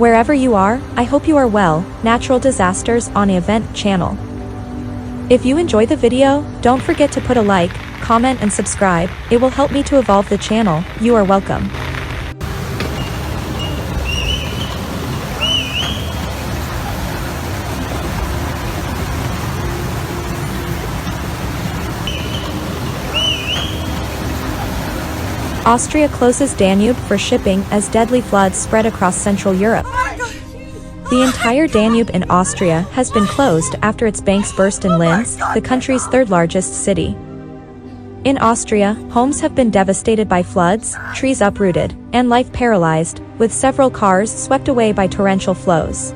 Wherever you are, I hope you are well. Natural disasters on the event channel. If you enjoy the video, don't forget to put a like, comment and subscribe. It will help me to evolve the channel. You are welcome. Austria closes Danube for shipping as deadly floods spread across Central Europe. The entire Danube in Austria has been closed after its banks burst in Linz, the country's third-largest city. In Austria, homes have been devastated by floods, trees uprooted, and life paralyzed, with several cars swept away by torrential flows.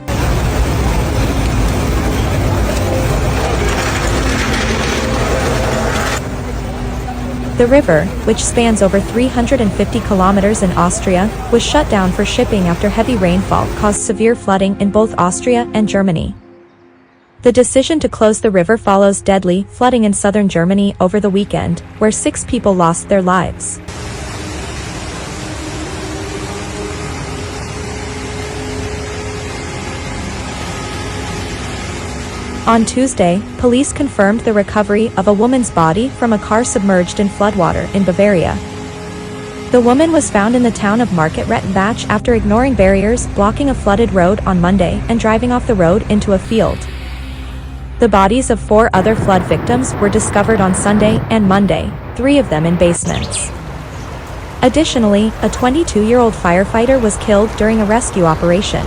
The river, which spans over 350 kilometers in Austria, was shut down for shipping after heavy rainfall caused severe flooding in both Austria and Germany. The decision to close the river follows deadly flooding in southern Germany over the weekend, where 6 people lost their lives. On Tuesday, police confirmed the recovery of a woman's body from a car submerged in floodwater in Bavaria. The woman was found in the town of Market-Rettenbach after ignoring barriers blocking a flooded road on Monday and driving off the road into a field. The bodies of 4 other flood victims were discovered on Sunday and Monday, 3 of them in basements. Additionally, a 22-year-old firefighter was killed during a rescue operation.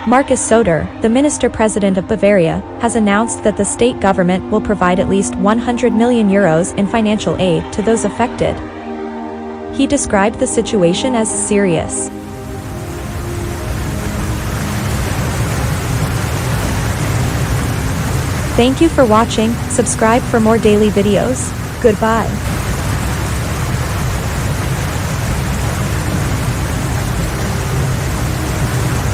Markus Söder, the minister-president of Bavaria, has announced that the state government will provide at least 100 million euros in financial aid to those affected. He described the situation as serious. Thank you for watching. Subscribe for more daily videos. Goodbye.